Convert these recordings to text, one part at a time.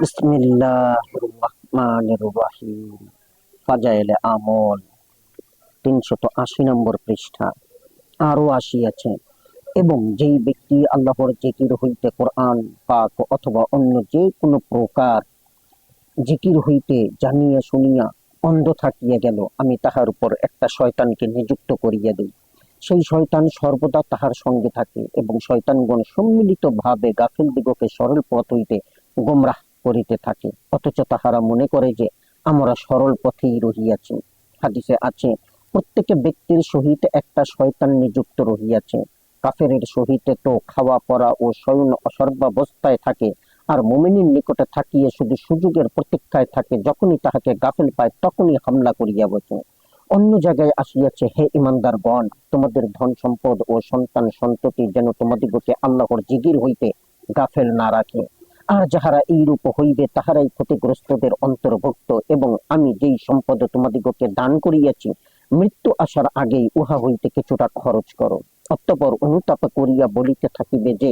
বিসমিল্লাহির রহমানির রহিম। ফাজাইলে আমল 380 নম্বর পৃষ্ঠা। আরো আসিয়াছে, এবং যেই ব্যক্তি আল্লাহর জিকির হইতে কোরআন পাক অথবা অন্য যে কোনো প্রকার জিকির হইতে জানিয়া শুনিয়া অন্ধ থাকিয়া গেল, আমি তাহার উপর একটা শয়তানকে নিযুক্ত করিয়া দিই। সেই শয়তান সর্বদা তাহার সঙ্গে থাকে এবং শয়তানগণ সম্মিলিত ভাবে গাফিল দিগকে সরল পথ হইতে গোমরাহ করিতে থাকে, অথচ তাহারা মনে করে যে আমরা সরল পথেই রহিয়াছি। হাদিসে আছে, প্রত্যেক ব্যক্তির সহিত একটা শয়তান নিযুক্ত রহিয়াছে। কাফেরের সহিত তো খাওয়া পরা ও শয়ন সর্বাবস্থায় থাকে, আর মুমিনের নিকটে থাকিয়ে শুধু সুযোগের প্রতীক্ষায় থাকে, যখনই তাহাকে গাফিল পায় তখনই হামলা করিয়া বসে। অন্য জায়গায় আসিয়াছে, হে ইমানদারগণ, তোমাদের ধন সম্পদ ও সন্তান সন্ততি যেন তোমাদিগকে আল্লাহর জিকির হইতে গাফেল না রাখে। আর যাহারা এইরূপ হইবে তাহারাই ক্ষতিগ্রস্তদের অন্তর্ভুক্ত। এবং আমি যেই সম্পদ তোমাদিগকে দান করিয়াছি, মৃত্যু আসার আগেই উহা হইতে কিছুটা খরচ করো। অতঃপর অনুতাপ করিয়া বলিতে থাকিবে যে,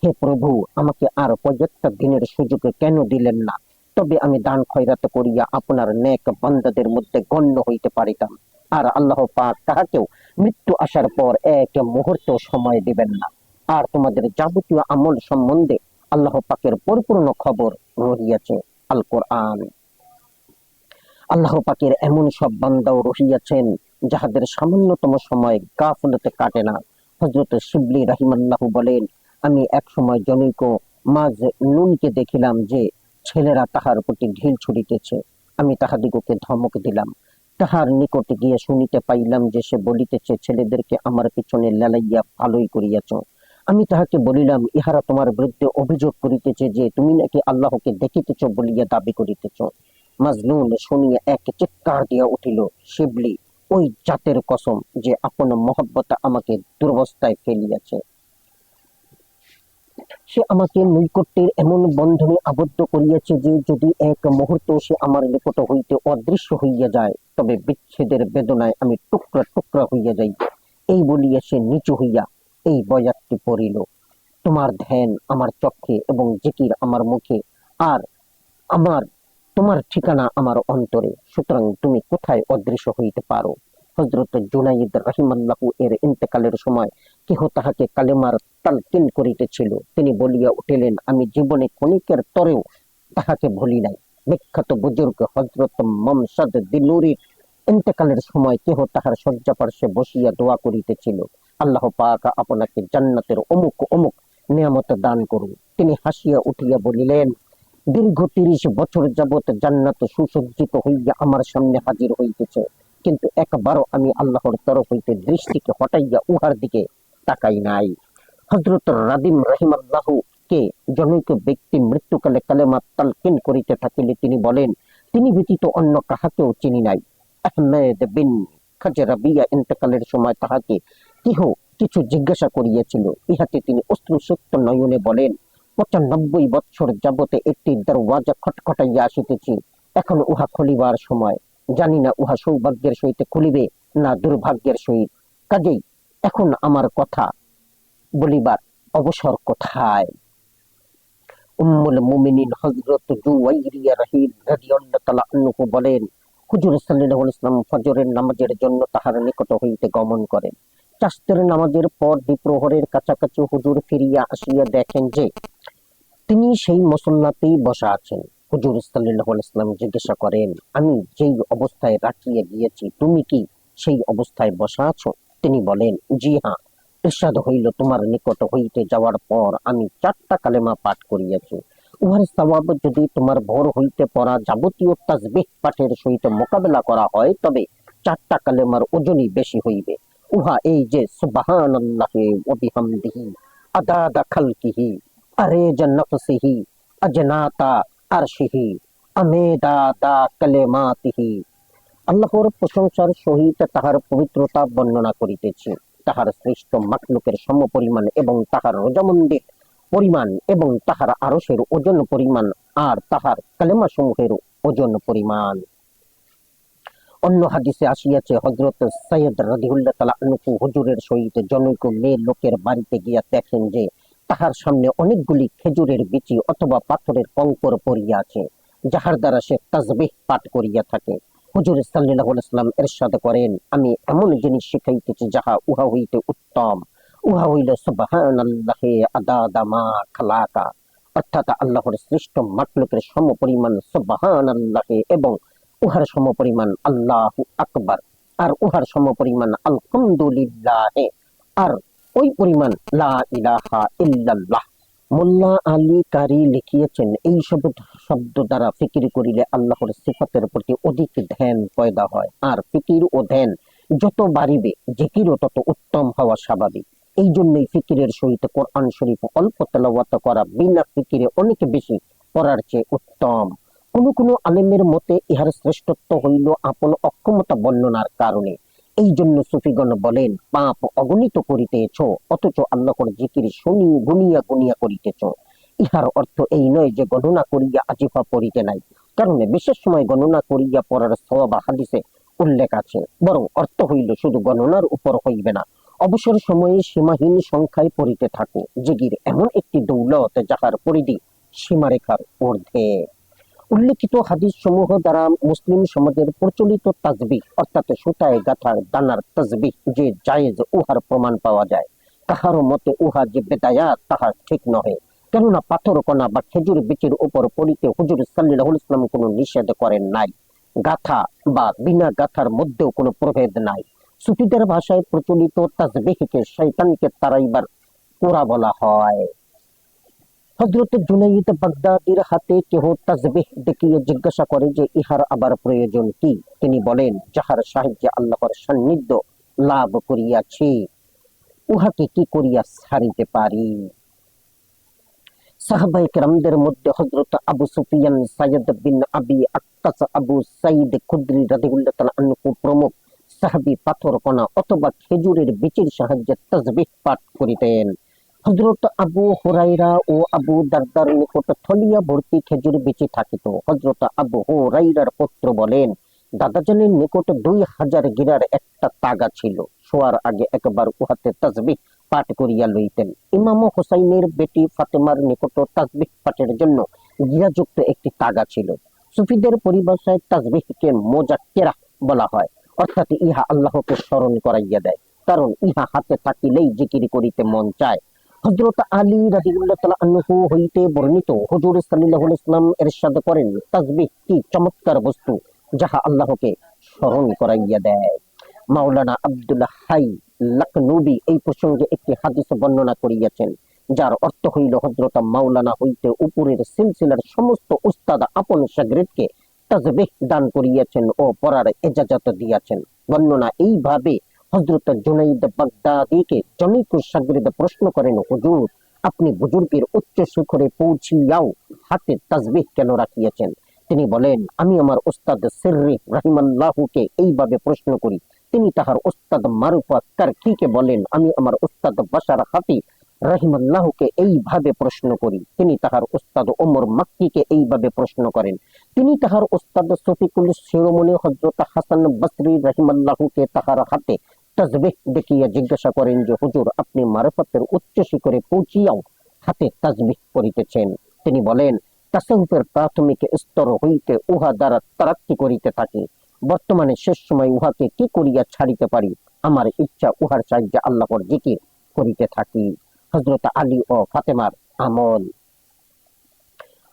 হে প্রভু, আমাকে আর কয়েকটা দিনের সুযোগ কেন দিলেন না? তবে আমি দান খয়রাত করিয়া আপনার নেক বান্দাদের মধ্যে গণ্য হইতে পারিতাম। আর আল্লাহ পাক তাহাকেও মৃত্যু আসার পর এক মুহূর্ত সময় দিবেন না। আর তোমাদের যাবতীয় আমল সম্বন্ধে আল্লাহ পাকের পরিপূর্ণ খবর রহিয়াছে। আল কোরআন। আল্লাহ পাকের এমন সব বান্দাও রহিয়াছেন যাহাদের সামান্যতম সময় গাফলতে কাটে না। হযরত শিবলি রাহিমাল্লাহু বলেন, আমি এক সময় জনৈক মাঝ নুনকে দেখিলাম যে ছেলেরা তাহার প্রতি ঢিল ছুড়িতেছে। আমি তাহাদিগকে ধমক দিলাম। তাহার নিকটে গিয়ে শুনিতে পাইলাম যে সে বলিতেছে, ছেলেদেরকে আমার পিছনে লেলাইয়া ভালোই করিয়াছ। আমি তাহাকে বলিলাম, ইহারা তোমার বিরুদ্ধে অভিযোগ করিতেছে যে তুমি নাকি আল্লাহকে দেখিতেছ বলিয়া দাবি করিতেছ। মাজনুন শুনিয়া এক চিৎকার দিয়া উঠিল, শিবলি, ওই জাতের কসম যে আপন মহব্বত আমাকে দুরবস্থায় ফেলিয়াছে। সে আমাকে নৈকট্যের এমন বন্ধনে আবদ্ধ করিয়াছে যে যদি এক মুহূর্ত সে আমার নিকট হইতে অদৃশ্য হইয়া যায়, তবে বিচ্ছেদের বেদনায় আমি টুকরা টুকরা হইয়া যাই। এই বলিয়া সে নিচু হইয়া এই বয়াতটি পড়িল, তোমার ধ্যান আমার চক্ষে এবং জিকির আমার মুখে, আর আমার তোমার ঠিকানা আমার অন্তরে, সুতরাং তুমি কোথায় অদৃশ্য হইতে পারো? হযরত জুনাইদ রাহিমাল্লাহু এর ইন্তেকালের সময় কেহ তাহাকে কালেমার তালকিন করিতেছিল। তিনি বলিয়া উঠিলেন, আমি জীবনে ক্ষণিকের তরেও তাহাকে ভুলি নাই। বিখ্যাত বুজুর্গ হযরত মমসাদ দিলুরির ইন্তেকালের সময় কেহ তাহার শয্যা পার্শ্বে বসিয়া দোয়া করিতেছিল, আল্লাহ পাক আপনাকে জান্নাতের অমুক অমুক নিয়ামত দান করুন। তিনি হাসিয়া উঠিয়া বলিলেন, দীর্ঘ 30 বছর যাবৎ জান্নাত সুসজ্জিত হইয়া আমার সামনে হাজির হইতেছে, কিন্তু একবারও আমি আল্লাহর তরফ হইতে দৃষ্টিকে হটাইয়া উহার দিকে তাকাই নাই। হযরত রাদিম রাহিমাল্লাহু কে জনৈক ব্যক্তি মৃত্যুকালে কালেমা তালকিন করিতে থাকিলে তিনি বলেন, তিনি ব্যতীত অন্য কাহাকেও চিনি নাই। আহমেদ বিন খাজরাবিয়া ইন্তেকালের সময় তাহাকে কেহ কিছু জিজ্ঞাসা করিয়াছিল। ইহাতে তিনি অশ্রুসিক্ত নয়নে বলেন, 95 বৎসর যাবতে একটি দরওয়াজা খটখটাইয়া আসিতেছি, এখন উহা খুলিবার সময়। জানি না উহা সৌভাগ্যের সহিত খুলিবে না দুর্ভাগ্যের সহিত। কাজেই এখন আমার কথা বলিবার অবসর কোথায়? উম্মুল মুমিনিন হযরত জুওয়াইরিয়া রাদিয়াল্লাহু তাআলা আনহু বলেন, হুজুর সাল্লাল্লাহু আলাইহি ওয়াসাল্লাম ফজরের নামাজের জন্য তাহার নিকট হইতে গমন করেন। চাষতের নামাজের পর দ্বিপ্রহরের কাছাকাছি হুজুর ফিরিয়া আসিয়া দেখেন যে তিনি সেই মুসল্লাতেই বসা আছেন। হুজুর সাল্লাল্লাহু আলাইহি ওয়াসাল্লাম জিজ্ঞাসা করেন, আমি যেই অবস্থায় রাখিয়া গিয়েছি তুমি কি সেই অবস্থায় বসা আছো? তিনি বলেন, জি হ্যাঁ। ইরশাদ হইল, তোমার নিকট হইতে যাওয়ার পর আমি 4টা কালেমা পাঠ করিয়াছি। উহার সওয়াব যদি তোমার ভোর হইতে পড়া যাবতীয় তাসবিহ পাঠের সহিত মোকাবেলা করা হয়, তবে 4টা কালেমার ওজনই বেশি হইবে। উহা এই যে, সুবহানাল্লাহি ওয়া বিহামদিহি আদাদা খালকিহি আরেজা নফসিহি আজনাতা আরশিহি আমেদাদা কালেমাতিহি। আল্লাহর প্রশংসার সহিত তাহার পবিত্রতা বর্ণনা করিতেছি, তাহার সৃষ্ট মাখলুকের সমপরিমাণ এবং তাহার রোজামন্দির পরিমাণ এবং তাহার আরশের ওজন পরিমাণ আর তাহার কালেমা সমূহের ওজন পরিমাণ। অন্য হাদিসে আসিয়াছে, হযরত সৈয়দ রাদিয়াল্লাহু তাআলা আনহু হুজুরের সহিত জনৈক মেয়ে লোকের বাড়িতে গিয়া দেখেন যে তাহার সামনে অনেকগুলি খেজুরের বিচি অথবা পাথরের কঙ্কর পড়িয়া আছে, যাহার দ্বারা সে তাসবিহ পাঠ করিয়া থাকে। হুজুর সাল্লাল্লাহু আলাইহি ওয়াসাল্লাম ইরশাদ করেন, আমি এমন জিনিস শিখাইতেছি যাহা উহা হইতে উত্তম। উহা হইল সুবহানাল্লাহি আদাদা মা খালাকা, অর্থাৎ আল্লাহর সৃষ্ট মাখলুকের সমপরিমাণ সুবহানাল্লাহি এবং উহার সমপরিমাণ আল্লাহু আকবার, আর উহার সমপরিমাণ আলহামদুলিল্লাহ, আর ওই পরিমাণ লা ইলাহা ইল্লাল্লাহ। মোল্লা আলী কারি লিখিয়েছেন, এই শব্দ দ্বারা ফিকির করিলে আল্লাহর সিফাতের প্রতি অধিক ধ্যান পয়দা হয়, আর ফিকির ও ধ্যান যত বাড়িবে জিকিরও তত উত্তম হওয়া স্বাভাবিক। এই জন্যই ফিকিরের সহিত কোরআন শরীফ অল্প তেলাওয়াত করা বিনা ফিকিরে অনেক বেশি পড়ার চেয়ে উত্তম। কোন কোন আলেমের মতে ইহার শ্রেষ্ঠত্ব হইল আপন অক্ষমতা বর্ণনার কারণে। এই জন্য সুফিগণ বলেন, পাপ অগণিত করিতেছ অথচ আল্লাহর জিকির শুনি গুনিয়া গুনিয়া করিতেছ। ইহার অর্থ এই নয় যে গণনা করিয়া আজিফা পড়িতে নাই, কারণ বিশেষ সময় গণনা করিয়া পড়ার সওয়াব হাদিসে উল্লেখ আছে। বরং অর্থ হইল শুধু গণনার উপর হইবে না, অবসর সময়ে সীমাহীন সংখ্যায় পড়িতে থাকো। জিকির এমন একটি দৌলত যাহার পরিধি সীমারেখার ঊর্ধ্বে। উল্লেখিত হাদিস সমূহ দ্বারা মুসলিম সমাজের প্রচলিত তাসবিহ অর্থাৎ সুতায় গাঁথার দানার তাসবিহ যে জায়েজ উহার প্রমাণ পাওয়া যায়। কাহারও মতে উহা যে বেদায়াত তাহা ঠিক নহে, কেননা পাথর কণা বা খেজুর বীচের উপর পড়িতে হুজুর সাল্লাল্লাহু আলাইহি ওয়াসাল্লাম কোনো নিষেধ করেন নাই। গাথা বা বিনা গাথার মধ্যেও কোনো প্রভেদ নাই। সুফিদের ভাষায় প্রচলিত তাসবিহকে শয়তানকে তাড়াইবার কোরা বলা হয়। হযরত জুনাইদ বাগদাদীর হাতে কেহ তাসবিহ দেখিয়ে জিজ্ঞাসা করে যে ইহার আবার প্রয়োজন কি? তিনি বলেন, যাহার সাহায্যে আল্লাহর সান্নিধ্য লাভ করিয়াছি উহাকে কি করিয়া ছাড়িতে পারি? সাহাবায়ে কেরামদের মধ্যে হযরত আবু সুফিয়ান, সাইয়দ বিন আবি আক্কাস, আবু সাঈদ খুদরি রাদিয়াল্লাহু তাআলা আনহু প্রমুখ সাহাবী পাথর কণা অথবা খেজুরের বীজের সাহায্যে তাসবিহ পাঠ করিতেন। হযরত আবু হুরায়রা ও আবু দারদার নিকট থলিয়া ভর্তি খেজুর বীচি থাকিত। হযরত আবু হুরায়রার পুত্র বলেন, দাদাজানের নিকট 2000 গিরার একটা তাগা ছিল। শোয়ার আগে একবার উহাতে তাসবিহ পাঠ করিয়া লইতেন। ইমাম হুসাইনের বেটি ফাতেমার নিকট তাসবিহ পাঠের জন্য গিরাযুক্ত একটি তাগা ছিল। সুফিদের পরিভাষায় তাসবিহকে মোজাক্কেরা বলা হয়, অর্থাৎ ইহা আল্লাহকে স্মরণ করাইয়া দেয়, কারণ ইহা হাতে থাকিলেই জিকির করিতে মন চায়। হযরত আলী রাদিয়াল্লাহু তাআলা আনহু হইতে বর্ণিত, হুজুর সাল্লাল্লাহু আলাইহি ওয়াসাল্লাম ইরশাদ করেন, তাসবিহ কি চমৎকার বস্তু যাহা আল্লাহকে স্মরণ করাইয়া দেয়। মাওলানা আব্দুল হাই লাকনুবি এই প্রসঙ্গে একটি হাদিস বর্ণনা করিয়াছেন, যার অর্থ হইল হযরত মাওলানা হইতে উপরের সিলসিলার সমস্ত উস্তাদ আপন শাগিরকে তাসবিহ দান করিয়াছেন ও পড়ার ইজাজত দিয়াছেন। বর্ণনা এইভাবে, হযরত জুনাইদ বাগদাদীকে জনৈক শাগিরদ প্রশ্ন করেন, হুজুর, আপনি বুজুর্গের উচ্চ শিখরে পৌঁছিয়াও হাতে তাসবিহ কেন রাখিয়াছেন? তিনি বলেন, আমি আমার উস্তাদ সিররি রাহিমাল্লাহুকে এইভাবে প্রশ্ন করি, তিনি তাহার উস্তাদ মারুফা কারকিকে বলেন, আমি আমার উস্তাদ বাশার হাফি রাহিমাল্লাহুকে এইভাবে প্রশ্ন করি, তিনি তাহার উস্তাদ ওমর মাক্কিকে এইভাবে প্রশ্ন করেন, তিনি তাহার উস্তাদ শফিকুল শিরোমণি হযরত হাসান বসরি রাহিমাল্লাহুকে তাহার হাতে তাসবিহ দেখিয়া জিজ্ঞাসা করেন যে, হুজুর, আপনি মারফতের উচ্চ শিখরে পৌঁছিয়াও হাতে তাসবিহ করিতেছেন? তিনি বলেন, তাসাউফের প্রাথমিক স্তর হইতে উহা দ্বারা তারাক্কি করিতে থাকি। বর্তমানে শেষ সময় উহাকে কি করিয়া ছাড়িতে পারি? আমার ইচ্ছা উহার সাহায্যে আল্লাহর জিকির করিতে থাকি। হযরত আলী ও ফাতেমার আমল।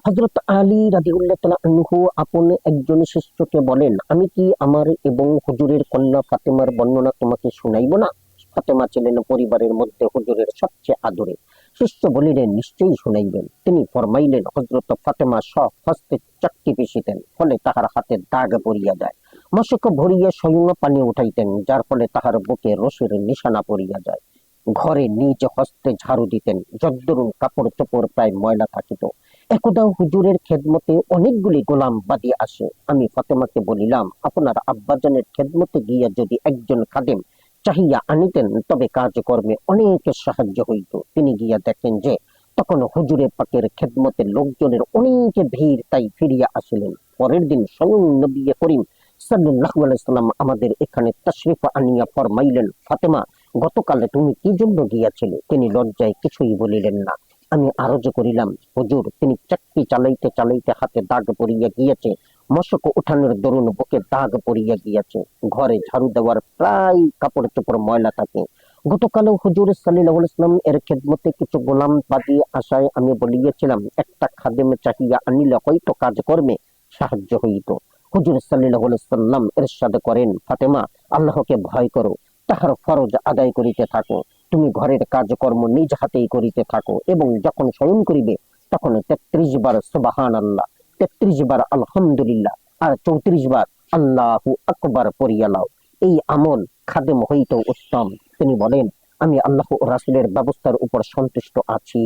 হযরত আলী রাদিয়াল্লাহু তাআলা আনহু আপন একজন শিষ্যকে বলেন, আমি কি আমার এবং হুজুরের কন্যা ফাতেমার বর্ণনা তোমাকে শুনাইব না? ফাতেমা ছিলেন পরিবারের মধ্যে হুজুরের সবচেয়ে আদরে। শিষ্য বলিলেন, নিশ্চয়ই শুনাইবেন। তিনি ফরমাইলেন, হযরত ফাতেমা স্বহস্তে চাক্কি পিষিতেন, ফলে তাহার হাতে দাগ পড়িয়া যায়। মশক ভরিয়া স্বয়ং পানি উঠাইতেন, যার ফলে তাহার বুকে রশির নিশানা পড়িয়া যায়। ঘরে নিজ হস্তে ঝাড়ু দিতেন, যদ্দরুন কাপড় চোপড় প্রায় ময়লা থাকিত। একদা হুজুরের খেদমতে অনেকগুলি গোলাম বাদী আসে। আমি ফাতেমাকে বলিলাম, আপনার আব্বাজানের খেদমতে গিয়া যদি একজন খাদেম চাহিয়া আনিতেন তবে কাজকর্মে অনেক সাহায্য হইত। তিনি গিয়া দেখেন যে তখন হুজুরে পাকের খেদমতে লোকজনের অনেক ভিড়, তাই ফিরিয়া আসিলেন। পরের দিন স্বয়ং নবী করিম সাল্লাল্লাহু আলাইহি ওয়াসাল্লাম আমাদের এখানে তাশরিফ আনিয়া ফরমাইলেন, ফাতেমা, গতকালে তুমি কি জন্য গিয়াছিলে? তিনি লজ্জায় কিছুই বলিলেন না। আমি আরজ করিলাম, হুজুর, তিনি চাকরি চালাইতে চালাইতে হাতে দাগ পড়িয়া গিয়েছে, মশক উঠানের দরুন বুকে দাগ পড়িয়া গিয়েছে, ঘরে ঝাড়ু দেওয়ার প্রায় কাপড় চোপড় ময়লা থাকে। গতকালেও হুজুর সাল্লাল্লাহু আলাইহি ওয়াসাল্লাম এর খেদমতে কিছু গোলাম বাঁধিয়ে আসায় আমি বলিয়াছিলাম, একটা খাদেম চাহিয়া আনিলে হয়তো কাজকর্মে সাহায্য হইত। হুজুর সাল্লাল্লাহু আলাইহি ওয়াসাল্লাম ইরশাদ করেন, ফাতেমা, আল্লাহকে ভয় করো, তাহার ফরজ আদায় করিতে থাকো। তুমি ঘরের কাজকর্ম নিজ হাতেই করিতে থাকো এবং যখন শয়ন করিবে তখন ৩৩ বার সুবহানাল্লাহ, ৩৩ বার আলহামদুলিল্লাহ আর ৩৪ বার আল্লাহু আকবার পড়িয়া লাও। এই আমল খাদেম হইতেও উত্তম। তিনি বলেন, আমি আল্লাহ ও রাসূলের ব্যবস্থার উপর সন্তুষ্ট আছি।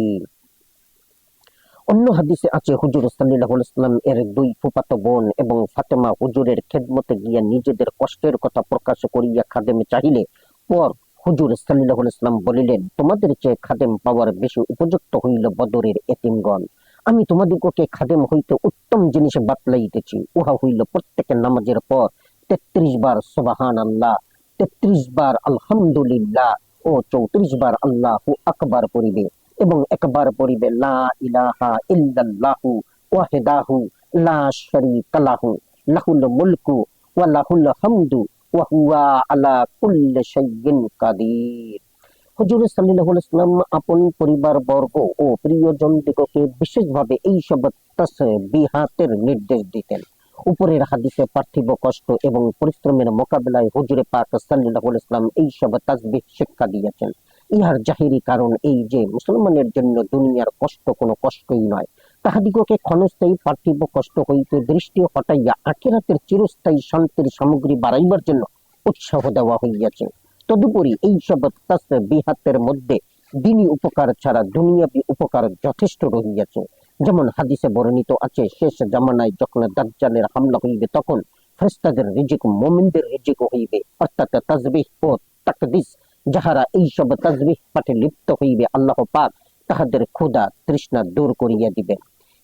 অন্য হাদিসে আছে, হুজুর সাল্লাল্লাহু আলাইহি ওয়াসাল্লাম এর দুই ফুফাতো বোন এবং ফাতেমা হুজুরের খেদমতে গিয়া নিজেদের কষ্টের কথা প্রকাশ করিয়া খাদেম চাহিলে পর হুজুর সাল্লাল্লাহু আলাইহি ওয়াসাল্লাম বলিলেন, তোমাদের চেয়ে খাদেম পাওয়ার বেশি উপযুক্ত হইল বদরের এতিমগণ। আমি তোমাদিগকে খাদেম হইতে উত্তম জিনিস বাতলাইতেছি, উহা হইল প্রত্যেকের নামাজের পর ৩৩ বার সুবহানাল্লাহ, ৩৩ বার আলহামদুলিল্লাহ ও ৩৪ বার আল্লাহু আকবার পড়িবে এবং একবার পড়িবে লা ইলাহা ইল্লাল্লাহু ওয়াহদাহু লা শারীকা লাহু লাহুল মুলকু ওয়া লাহুল হামদু ওয়া হুয়া আলা কুল্লি শাইইন কাদির। হুজুর সাল্লাল্লাহু আলাইহি ওয়াসাল্লাম আপন পরিবার বর্গ ও প্রিয়জন দিগকে বিশেষভাবে এই সব তাসবিহাতের নির্দেশ দিতেন। উপরের হাদিসে পার্থিব কষ্ট এবং পরিশ্রমের মোকাবেলায় হুজুরে পাক সাল্লাল্লাহু আলাইহি ওয়াসাল্লাম এই সব তাসবিহ শিক্ষা দিয়েছেন। ইহার জাহিরি কারণ এই যে মুসলমানের জন্য দুনিয়ার কষ্ট কোনো কষ্টই নয়, তাহাদিগকে ক্ষণস্থায়ী পার্থিব কষ্ট হইতে দৃষ্টি হটাইয়া আখিরাতের চিরস্থায়ী শান্তির সামগ্রী বাড়াইবার জন্য উৎসাহ দেওয়া হইয়াছে। তদুপরি এই সব তাসবিহাতের মধ্যে দিনী উপকার ছাড়া দুনিয়াবী উপকার যথেষ্ট রহিয়াছে। যেমন হাদিসে বর্ণিত আছে, শেষ জামানায় যখন দাজ্জালের হামলা হইবে তখন ফেরেশতাদের রিজিক মুমিনদের রিজিক হইবে, অর্থাৎ তাসবিহ ও তাকদিস যাহারা এই সব তাসবিহ পাঠে লিপ্ত হইবে, আল্লাহ পাক তাহাদের ক্ষুধা তৃষ্ণা দূর করিয়া দিবেন।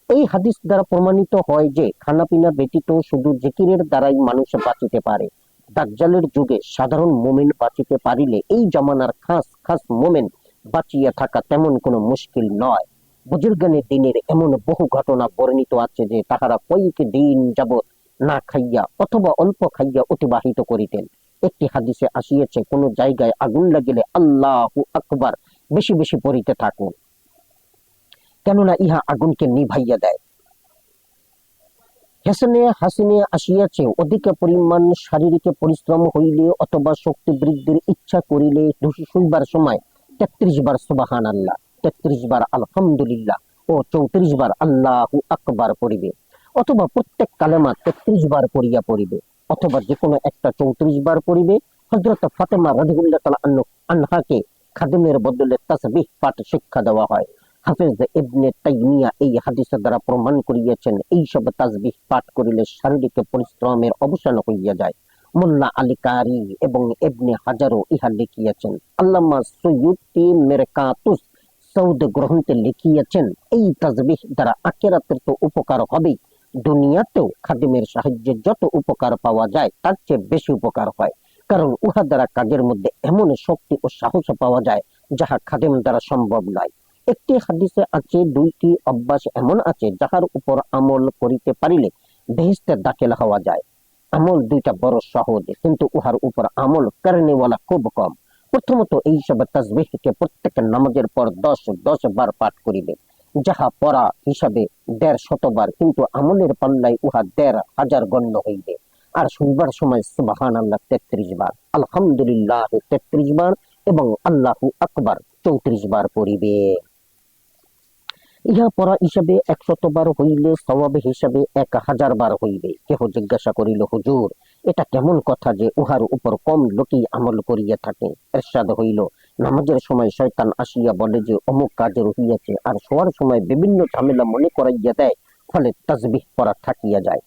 এই হাদিস দ্বারা প্রমাণিত হয় যে খানাপিনা ব্যতীত শুধু জিকিরের দ্বারাই মানুষ বাঁচিতে পারে। দাজ্জালের যুগে সাধারণ মুমিন বাঁচিতে পারিলে এই জামানার খাস খাস মুমিন বাঁচিয়া থাকা তেমন কোনো মুশকিল নয়। বুজুর্গানে দিনের এমন বহু ঘটনা বর্ণিত আছে যে তাহারা কয়েক দিন যাবৎ না খাইয়া অথবা অল্প খাইয়া অতিবাহিত করিতেন। একটি হাদিসে আসিয়াছে, কোন জায়গায় আগুন লাগিলে আল্লাহু আকবার বেশি বেশি পড়িতে থাকুন, কেননা ইহা আগুনকে নিভাইয়া দেয়। হাসিনে আসিয়াছে, অধিক পরিমাণ শারীরিক পরিশ্রম হইলে অথবা শক্তি বৃদ্ধির ইচ্ছা করিলে শুইবার সময় ৩৩ বার সুবহানাল্লাহ, ৩৩ বার আলহামদুলিল্লাহ ও ৩৪ বার আল্লাহু আকবার পড়িবে, অথবা প্রত্যেক কালেমা ৩৩ বার পড়িয়া পড়িবে, অথবা যে কোনো একটা ৩৪ বার পড়িবে। হযরত ফাতেমা রাদিয়াল্লাহু তাআলা আনহাকে খাদেমের বদলে তাসবিহ পাঠ শিক্ষা দেওয়া হয়। হাফেজ ইবনে তাইমিয়া এই হাদিসের দ্বারা প্রমাণ করিয়াছেন, এই সব তাসবিহ পাঠ করিলে শারীরিক পরিশ্রমের অবসান হইয়া যায়। মোল্লা আলী কারি এবং ইবনে হাজারও ইহা লিখিয়াছেন। আল্লামা সুয়ুতি মেরকাতুস সৌদ গ্রন্থে লিখিয়াছেন, এই তাসবিহ দ্বারা আখিরাতের তো উপকার হবেই, দুনিয়াতেও খাদেমের সাহায্যে যত উপকার পাওয়া যায় তার চেয়ে বেশি উপকার হয়, কারণ উহা দ্বারা কাজের মধ্যে এমন শক্তি ও সাহস পাওয়া যায় যাহা খাদেম দ্বারা সম্ভব নয়। একটি হাদিসে আছে, দুইটি অভ্যাস এমন আছে যাহার উপর আমল করিতে পারিলে বেহেশতে দাখিল হওয়া যায়। আমল দুইটা বড় সহজ, কিন্তু উহার উপর আমল করেনেওয়ালা খুব কম। প্রথমত, এই সব তাসবিহকে প্রত্যেক নামাজের পর ১০ বার পাঠ করিবে, যাহা পড়া হিসাবে ১৫০ বার, কিন্তু আমলের পাল্লায় উহা ১৫০০ গণ্য হইবে। আর শুনবার সময় সুবহানাল্লাহ ৩৩ বার, আলহামদুলিল্লাহ ৩৩ বার এবং আল্লাহু আকবার ৩৪ বার পড়িবে। ইহা পড়া হিসাবে ১০০ বার হইলে সওয়াব হিসাবে ১০০০ বার হইবে। কেহ জিজ্ঞাসা করিল, হুজুর, এটা কেমন কথা যে উহার উপর কম লোকেই আমল করিয়া থাকে? ইরশাদ হইল, নামাজের সময় শয়তান আসিয়া বলে যে অমুক কাজে রহিয়াছে, আর শোয়ার সময় বিভিন্ন ঝামেলা মনে করাইয়া দেয়, ফলে তাসবিহ পড়া থাকিয়া যায়।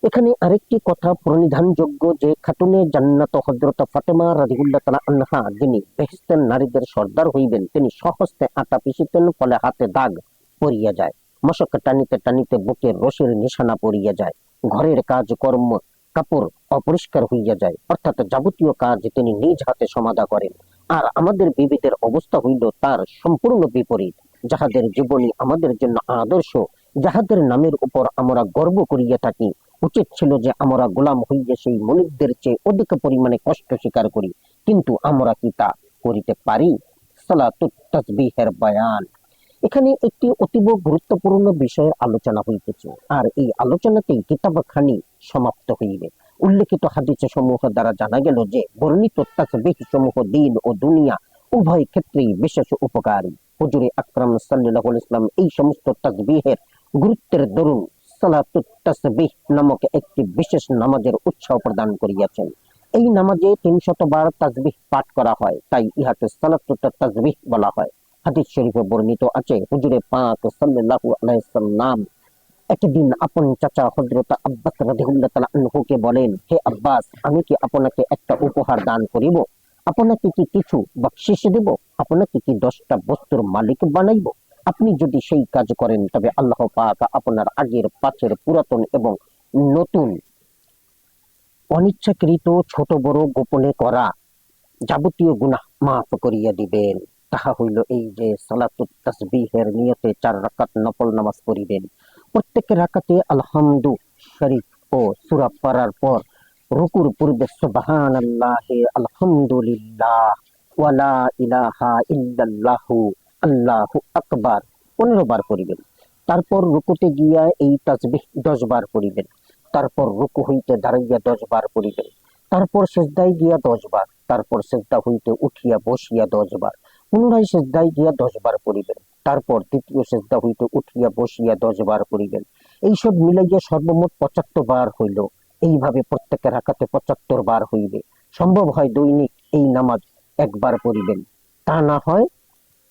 এখানে আরেকটি কথা প্রণিধানযোগ্য যে খাতুনে জান্নাত হযরত ফাতেমা রাদিয়াল্লাহু তাআলা আনহা, যিনি বেহেশতের নারীদের সর্দার হইবেন, তিনি স্বহস্তে আটা পিষিতেন, ফলে হাতে দাগ পড়িয়া যায়, মশক টানিতে টানিতে বুকের রশির নিশানা পড়িয়া যায়, ঘরের কাজ কর্ম কাপড় অপরিষ্কার হইয়া যায়, অর্থাৎ যাবতীয় কাজ তিনি নিজ হাতে সমাধা করেন। আর আমাদের বিবিদের অবস্থা হইল তার সম্পূর্ণ বিপরীত। যাহাদের জীবনী আমাদের জন্য আদর্শ, যাহাদের নামের উপর আমরা গর্ব করিয়া থাকি, উচিত ছিল যে আমরা গোলাম হইয়া সেই মনিকদের চেয়ে অধিক পরিমাণে কষ্ট স্বীকার করি, কিন্তু আমরা কি তা করিতে পারি? সালাতুত তাসবিহের বয়ান। এখানে একটি অতীব গুরুত্বপূর্ণ বিষয়ের আলোচনা হইতেছে, আর এই আলোচনাতেই কিতাবখানি সমাপ্ত হইবে। উল্লেখিত হাদিস সমূহ দ্বারা জানা গেল যে বর্ণিত তাসবিহ সমূহ দিন ও দুনিয়া উভয় ক্ষেত্রেই বিশেষ উপকারী। হুজুরে আকরাম সাল্লাল্লাহু আলাইহি ওয়াসাল্লাম এই সমস্ত তাসবিহের গুরুত্বের দরুন সালাতুত তাসবিহ নামক একটি বিশেষ নামাজের উৎসাহ প্রদান করিয়াছেন। এই নামাজে 300 বার তাসবিহ পাঠ করা হয়, তাই ইহাকে সালাতুত তাসবিহ বলা হয়। হাদিস শরীফে বর্ণিত আছে, হুজুরে পাক সাল্লাল্লাহু আলাইহি ওয়াসাল্লাম একদিন আপন চাচা হযরত আব্বাস রাদিয়াল্লাহু তাআলা আনহুকে বলেন, হে আব্বাস, আমি কি আপনাকে একটা উপহার দান করিব? আপনাকে কি কিছু বকশিশ দেব? আপনাকে কি 10টা বস্তুর মালিক বানাইব? আপনি যদি সেই কাজ করেন তবে আল্লাহ পাক আপনার আগের পাঁচের পুরাতন এবং নতুন অনিচ্ছাকৃত ছোট বড় গোপনে করা যাবতীয় গুনাহ মাফ করিয়া দিবেন। তাহা হইল এই যে সালাতুত তাসবিহের নিয়তে 4 রাকাত নফল নামাজ পড়িবেন। প্রত্যেক রাকাতে আলহামদু শরীফ ও সূরা পড়ার পর রুকুর পূর্বে সুবহানাল্লাহি আলহামদুলিল্লাহ ওয়া লা ইলাহা ইল্লাল্লাহু আল্লাহু আকবার 15 বার পড়িবেন। তারপর রুকুতে গিয়া এই তাসবিহ 10 বার পড়িবেন। তারপর রুকু হইতে দাঁড়াইয়া 10 বার পড়িবেন। তারপর সিজদায় গিয়া 10 বার, তারপর সিজদা হইতে উঠিয়া বসিয়া 10 বার, পুনরায় সিজদায় গিয়া 10 বার পড়িবেন। তারপর তৃতীয় সিজদা হইতে উঠিয়া বসিয়া 10 বার পড়িবেন। এইসব মিলাইয়া সর্বমোট 75 বার হইল। এইভাবে প্রত্যেক রাকাতে 75 বার হইবে। সম্ভব হয় দৈনিক এই নামাজ একবার পড়িবেন, তা না হয়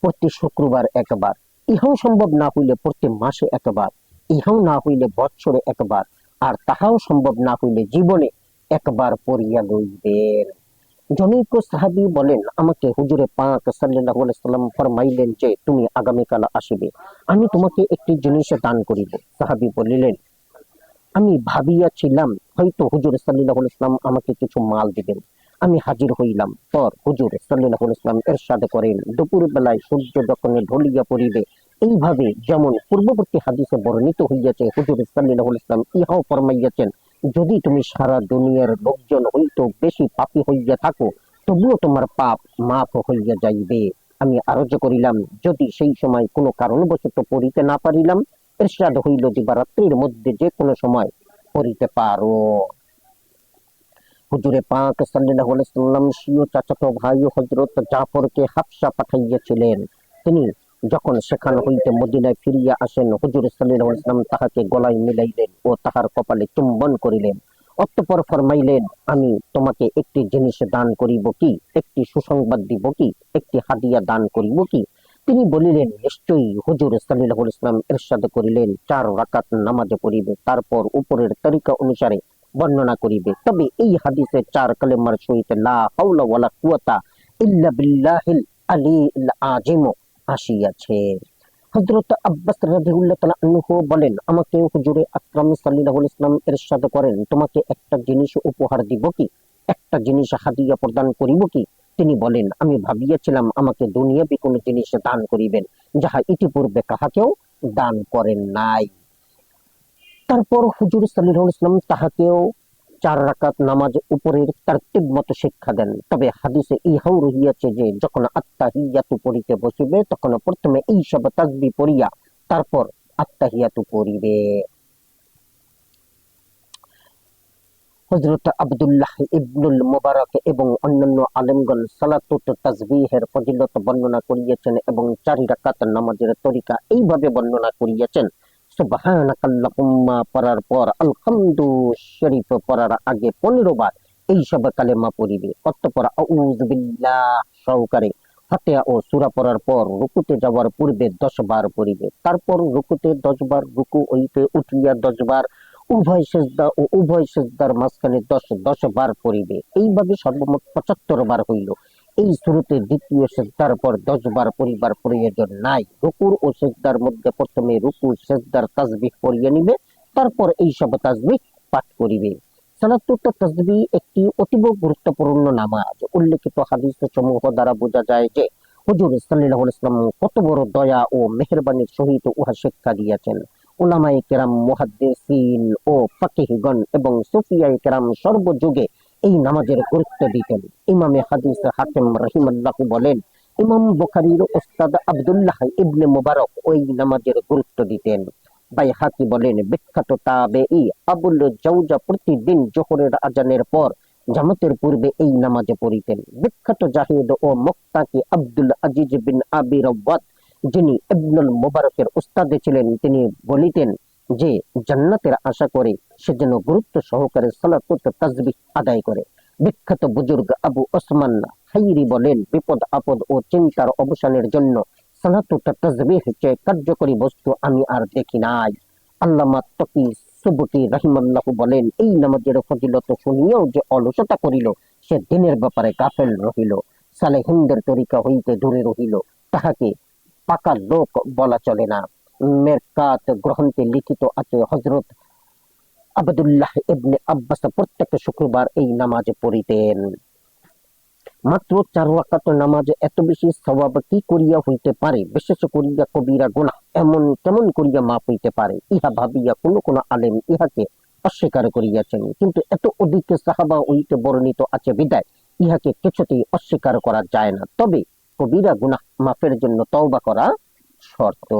প্রতি শুক্রবার একবার, ইহাও সম্ভব না হইলে প্রতি মাসে একবার, ইহাও না হইলে বৎসরে একবার, আর তাহাও সম্ভব না হইলে জীবনে একবার পড়িয়া লইবেন। জনৈক সাহাবী বলেন, আমাকে হুজুরে পাক সাল্লাল্লাহু আলাইহি সাল্লাম ফরমাইলেন যে তুমি আগামীকাল আসিবে, আমি তোমাকে একটি জিনিস দান করিব। সাহাবী বলিলেন, আমি ভাবিয়াছিলাম হয়তো হুজুর সাল্লাল্লাহু আলাইহি সাল্লাম আমাকে কিছু মাল দিবেন। আমি হাজির হইলাম। পর হুজুর সাল্লাল্লাহু আলাইহি সাল্লাম ইরশাদ করেন, দুপুর বেলায় সূর্য যখন ঢলিয়া পড়িবে, এইভাবে যেমন পূর্ববর্তী হাদিসে বর্ণিত হইয়াছে, হুজুর সাল্লাল্লাহু আলাইহি সাল্লাম ইহাও ফরমাইয়াছেন, যদি তুমি সারা দুনিয়ার লোকজন হইতো বেশি পাপী হইয়া থাকো, তবুও তোমার পাপ মাফ হইয়া যাইবে। আমি আরজ করিলাম, যদি সেই সময় কোনো কারণবশত পড়িতে না পারিলাম, ইরশাদ হইল দিবারাত্রির মধ্যে যে কোনো সময় পড়িতে পারো। হুজুরে পাক সাল্লাল্লাহু আলাইহি সাল্লাম স্বীয় চাচাতো ভাই হযরত জাফরকে হাবশা পাঠাইয়াছিলেন। তিনি যখন সেখান হইতে মদিনায় ফিরিয়া আসেন, হুজুর সাল্লাল্লাহু আলাইহি সাল্লাম তাহাকে গলায় মিলাইলেন ও তাহার কপালে চুম্বন করিলেন। অতঃপর ফরমাইলেন, আমি তোমাকে একটি জিনিস দান করিব কি? একটি সুসংবাদ দিব কি? একটি হাদিয়া দান করিব কি? তিনি বলিলেন, নিশ্চয়ই। হুজুর সাল্লাল্লাহু আলাইহি সাল্লাম ইরশাদ করিলেন, 4 রাকাত নামাজ পড়িবে, তারপর উপরের তরিকা অনুসারে বর্ণনা করিবে। তবে এই হাদিসে 4 কালেমার সহিত লা হাওলা ওয়ালা কুওয়াতা ইল্লা বিল্লাহিল আলিয়্যিল আযীম আসিয়াছে। হযরত আব্বাস রাদিয়াল্লাহু তাআলা আনহু বলেন, আমাকে হুজুরে আকরাম সাল্লাল্লাহু আলাইহি সাল্লাম ইরশাদ করেন, তোমাকে একটা জিনিস উপহার দিব কি? একটা জিনিস হাদিয়া প্রদান করিব কি? তিনি বলেন, আমি ভাবিয়াছিলাম আমাকে দুনিয়াবি কোন জিনিস দান করিবেন, যাহা ইতিপূর্বে কাহাকেও দান করেন নাই। তারপর হুজুর সাল্লাল্লাহু আলাইহি ওয়াসাল্লাম তাহাকেও 4 রাকাত নামাজ উপরের তারতিব মতো শিক্ষা দেন। তবে হাদিসে ইহাও রহিয়াছে যে যখন আত্তাহিয়াতু পড়িতে বসিবে তখন প্রথমে এই সব তাসবিহ পড়িয়া তারপর আত্তাহিয়াতু পড়িবে। হযরত আব্দুল্লাহ ইবনুল মুবারক এবং অন্যান্য আলেমগণ সালাতুত তাসবিহের ফজিলত বর্ণনা করিয়াছেন এবং 4 রাকাত নামাজের তরিকা এইভাবে বর্ণনা করিয়াছেন। সুবহানাকাল্লাহুম্মা পড়ার পর আলহামদু শরীফ পড়ার আগে 15 বার এই সব কালেমা পড়িবে। অতঃপর আউযু বিল্লাহ সহকারে ফাতিহা ও সূরা পড়ার পর রুকুতে যাওয়ার পূর্বে 10 বার পড়িবে। তারপর রুকুতে 10 বার, রুকু হইতে উঠিয়া 10 বার, উভয় সিজদা ও উভয় সিজদার মাঝখানে 10 বার পড়িবে। এইভাবে সর্বমোট 75 বার হইল। এই শুরুতে দ্বিতীয় সিজদার পর 10 বার পড়িবার প্রয়োজন নাই। রুকুর ও সিজদার মধ্যে প্রথমে রুকু সিজদার তাসবিহ পড়িয়া নিবে, তারপর এই সব তাসবিহ পাঠ করিবে। সালাতুত তাসবিহ একটি অতীব গুরুত্বপূর্ণ নামাজ। উল্লেখিত হাদিস সমূহ দ্বারা বোঝা যায় যে হুজুর সাল্লাল্লাহু আলাইহি ওয়াসাল্লাম কত বড় দয়া ও মেহেরবানির সহিত উহা শিক্ষা দিয়েছেন। উলামায়ে কেরাম, মুহাদ্দিসিন ও ফাকিহগণ এবং সুফিয়ায়ে কেরাম সর্বযুগে এই নামাজের গুরুত্ব দিতেন। ইমামে হাদিস হাকিম রাহিমাহুল্লাহ বলেন, ইমাম বুখারীর উস্তাদ আব্দুল্লাহ ইবনে মুবারক ওই নামাজের গুরুত্ব দিতেন। বাইহাকি বলেন, বিখ্যাত তাবেঈ আবুল জাওজা প্রতিদিন জোহরের আজানের পর জামাতের পূর্বে এই নামাজে পড়িতেন। বিখ্যাত জাহিদ ও মুক্তাকি আব্দুল আজিজ বিন আবি রওয়াত, যিনি ইবনুল মুবারকের উস্তাদে ছিলেন, তিনি বলিতেন যে জান্নাতের আশা করে সে যেন গুরুত্ব সহকারে সালাতুত তাসবিহ আদায় করে। বিখ্যাত বুজুর্গ আবু ওসমান খাইরি বলেন, বিপদ আপদ ও চিন্তার অবসানের জন্য সালাতুত তাসবিহ চেয়ে কার্যকরী বস্তু আমি আর দেখি নাই। আল্লামা তকি সুবকি রাহিমাহুল্লাহ বলেন, এই নামাজের ফজিলত শুনিয়াও যে অলসতা করিল, সে দিনের ব্যাপারে গাফেল রহিল, সালেহিনদের তরিকা হইতে দূরে রহিল, তাহাকে পাকা লোক বলা চলে না। মেরকাত গ্রন্থে লিখিত আছে, হযরত আব্দুল্লাহ ইবনে আব্বাস প্রত্যেক শুক্রবার এই নামাজ পড়িতেন। মাত্র 4 রাকাত নামাজ এত বেশি সওয়াব কি করিয়া হইতে পারে? বিশেষ করিয়া কবিরা গুনাহ এমন কেমন করিয়া মাপ হইতে পারে? ইহা ভাবিয়া কোন কোন আলেম ইহাকে অস্বীকার করিয়াছেন, কিন্তু এত অধিক সাহাবা হইতে বর্ণিত আছে বিদায় ইহাকে কিছুতেই অস্বীকার করা যায় না। তবে কবিরা গুনাহ মাফের জন্য তওবা করা শর্ত।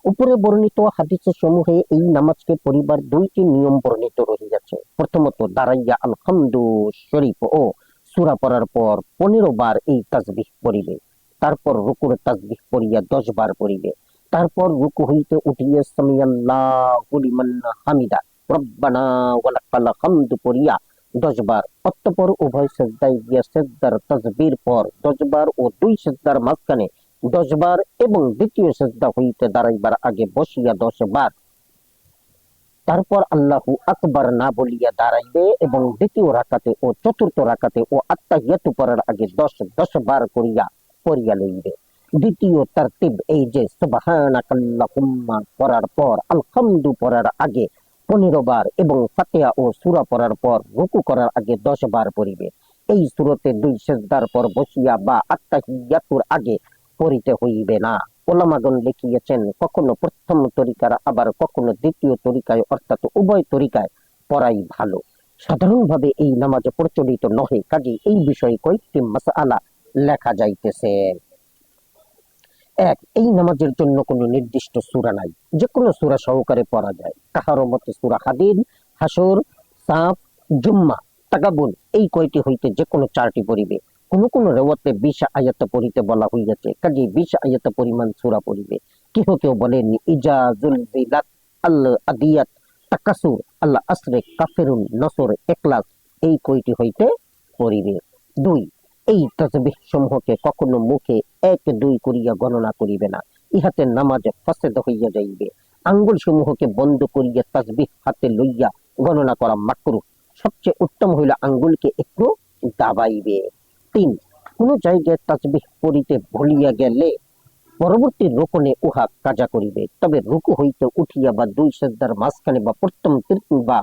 উপরে বর্ণিত হাদিস সমূহে এই নামাজকে পড়িবার 2টি নিয়ম বর্ণিত রহিয়াছে। প্রথমত, দাঁড়াইয়া আলহামদু শরীফ ও সূরা পড়ার পর 15 বার এই তাসবিহ পড়িবে। তারপর রুকুর তাসবিহ পড়িয়া 10 বার পড়িবে। তারপর রুকু হইতে উঠিয়া সামিয়াল্লাহু লিমান হামিদা, রব্বানা ওয়ালাকাল হামদু পড়িয়া 10 বার। অতঃপর উভয় সিজদায় গিয়া সিজদার তাসবির পর 10 বার ও 2 সিজদার মাঝখানে 10 বার এবং দ্বিতীয় সিজদা হইতে দাঁড়াইবার আগে বসিয়া 10 বার। তারপর আল্লাহু আকবার না বলিয়া দাঁড়াইবে এবং দ্বিতীয় রাকাতে ও চতুর্থ রাকাতে ও আত্তাহিয়াতু পড়ার আগে 10 বার করিয়া পড়িয়া লইবে। দ্বিতীয় তারতিব এই যে সুবহানাকাল্লাহুম্মা পড়ার পর আলহামদু পড়ার আগে 15 বার এবং ফাতিহা ও সূরা পড়ার পর রুকু করার আগে 10 বার পড়িবে। এই সূরতে 2 সিজদার পর বসিয়া বা আত্তাহিয়াতুর আগে পড়িতে হইবে না। ওলামাগণ লিখিয়েছেন, কখনো প্রথম তরিকার আবার কখনো দ্বিতীয় তরিকায়, অর্থাৎ উভয় তরিকায় পড়াই ভালো। সাধারণভাবে এই নামাজ প্রচলিত নহে, কাজে এই বিষয়ে কয়েকটি মাসআলা লেখা যাইতেছে। 1, এই নামাজের জন্য কোনো নির্দিষ্ট সূরা নাই, যে কোনো সূরা সহকারে পড়া যায়। কাহারো মতে সূরা হাদীদ, হাসর, সাফ, জুম্মা, তাগাবুন এই কয়টি হইতে যে কোনো 4টি পড়িবে। কোন কোন রেওয়াতে 20 আয়াত পড়িতে বলা হইয়াছে, কাজে 20 আয়াত পরিমাণ সূরা পড়িবে। কেহ কেউ বলেন ইজা জুলজিলাত, আল আদিয়াত, তাকাসুর, আল আসরে, কাফিরুন, নসর, ইখলাস এই কয়টি হইতে পড়িবে। 2, এই তাসবিহ সমূহকে কখনো মুখে 1 2 করিয়া গণনা করিবে না, ইহাতে নামাজ ফাসেদ হইয়া যাইবে। আঙ্গুল সমূহকে বন্ধ করিয়া তাসবিহ হাতে লইয়া গণনা করা মাকরুহ। সবচেয়ে উত্তম হইল আঙ্গুলকে একটু দাবাইবে। 3, কোন জায়গায় তাসবিহ পড়িতে ভুলিয়া গেলে পরবর্তী রুকুনে উহা কাজা করিবে, তবে রুকু হইতে উঠিয়া বা 2 সিজদার মাঝখানে বা প্রথম বা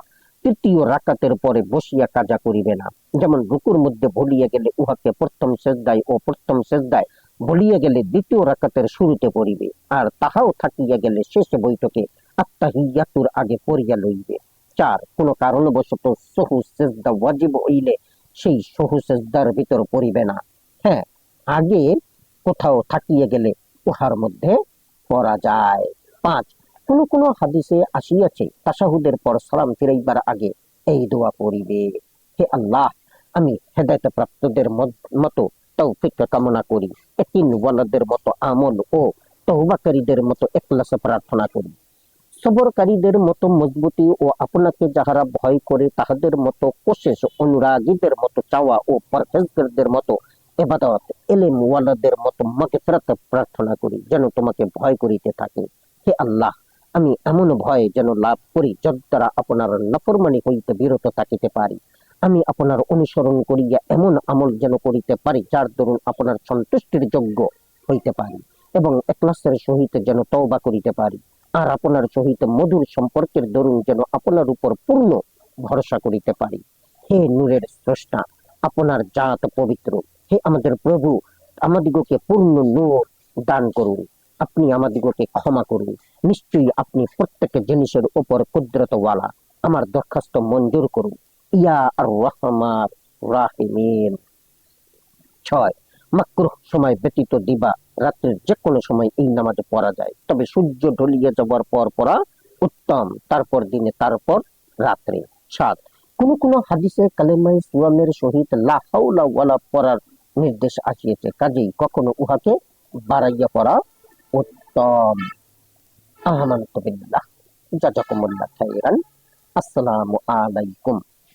তৃতীয় রাকাতের পরে বসিয়া কাজা করিবে না। যেমন রুকুর মধ্যে ভুলিয়া গেলে উহাকে প্রথম সিজদায় ও প্রথম সিজদায় ভুলিয়া গেলে দ্বিতীয় রাকাতের শুরুতে পড়িবে, আর তাহাও থাকিয়া গেলে শেষ বৈঠকে আত্তাহিয়াতুর আগে পড়িয়া লইবে। 4, কোন কারণবশত সহু সিজদা ওয়াজিব হইলে সেই সহু সিজদার ভিতর পড়িবে না। হ্যাঁ, আগে কোথাও থাকিয়ে গেলে উহার মধ্যে পড়া যায়। 5, কোন কোন হাদিসে আসিয়াছে তাশাহুদের পর সালাম ফিরাইবার আগে এই দোয়া পড়িবে, হে আল্লাহ, আমি হেদায়েত প্রাপ্তদের মতো তৌফিক কামনা করি, এতিম ওয়ালাদের মতো আমল ও তওবাকারীদের মতো ইখলাস প্রার্থনা করি, সবরকারীদের মতো মজবুতি ও আপনাকে যাহারা ভয় করে তাহাদের মতো কোশেষ, অনুরাগীদের মতো চাওয়া ও পরহেজগারদের মতো ইবাদত, ইলম ওয়ালাদের মতো মাগফিরাত প্রার্থনা করি, যেন তোমাকে ভয় করিতে থাকি। হে আল্লাহ, আমি এমন ভয় যেন লাভ করি যদ্বারা আপনার নাফরমানি হইতে বিরত থাকিতে পারি। আমি আপনার অনুসরণ করিয়া এমন আমল যেন করিতে পারি যার দরুন আপনার সন্তুষ্টির যোগ্য হইতে পারি, এবং ইখলাসের সহিত যেন তওবা করিতে পারি, আর আপনার সহিত মধুর সম্পর্কের দরুন যেন আপনার উপর পূর্ণ ভরসা করিতে পারি। হে নূরের স্রষ্টা, আপনার জাত পবিত্র। হে আমাদের প্রভু, আমাদিগকে পূর্ণ নূর দান করুন। আপনি আমাদিগকে ক্ষমা করুন। নিশ্চয়ই আপনি প্রত্যেক জিনিসের উপর কুদরতওয়ালা। আমার দরখাস্ত মঞ্জুর করুন। ইয়া আর রহমান রাহিমিন। 6, মাকরুহ সময় ব্যতীত দিবা রাত্রের যে কোনো সময় এই নামাজ পড়া যায়, তবে সূর্য ঢলিয়ে যাবার পর পড়া উত্তম, তারপর দিনে, তারপর রাত্রে। 7, কোন কোন হাদিসে কালেমায়ে সুয়ামের সহিত লা হাওলা ওয়ালা পড়ার নির্দেশ আসিয়েছে, কাজেই কখনো উহাকে বাড়াইয়া পড়া উত্তম। আমানতু বিল্লাহ। জাযাকুমুল্লাহ খাইরান। আসসালামু আলাইকুম।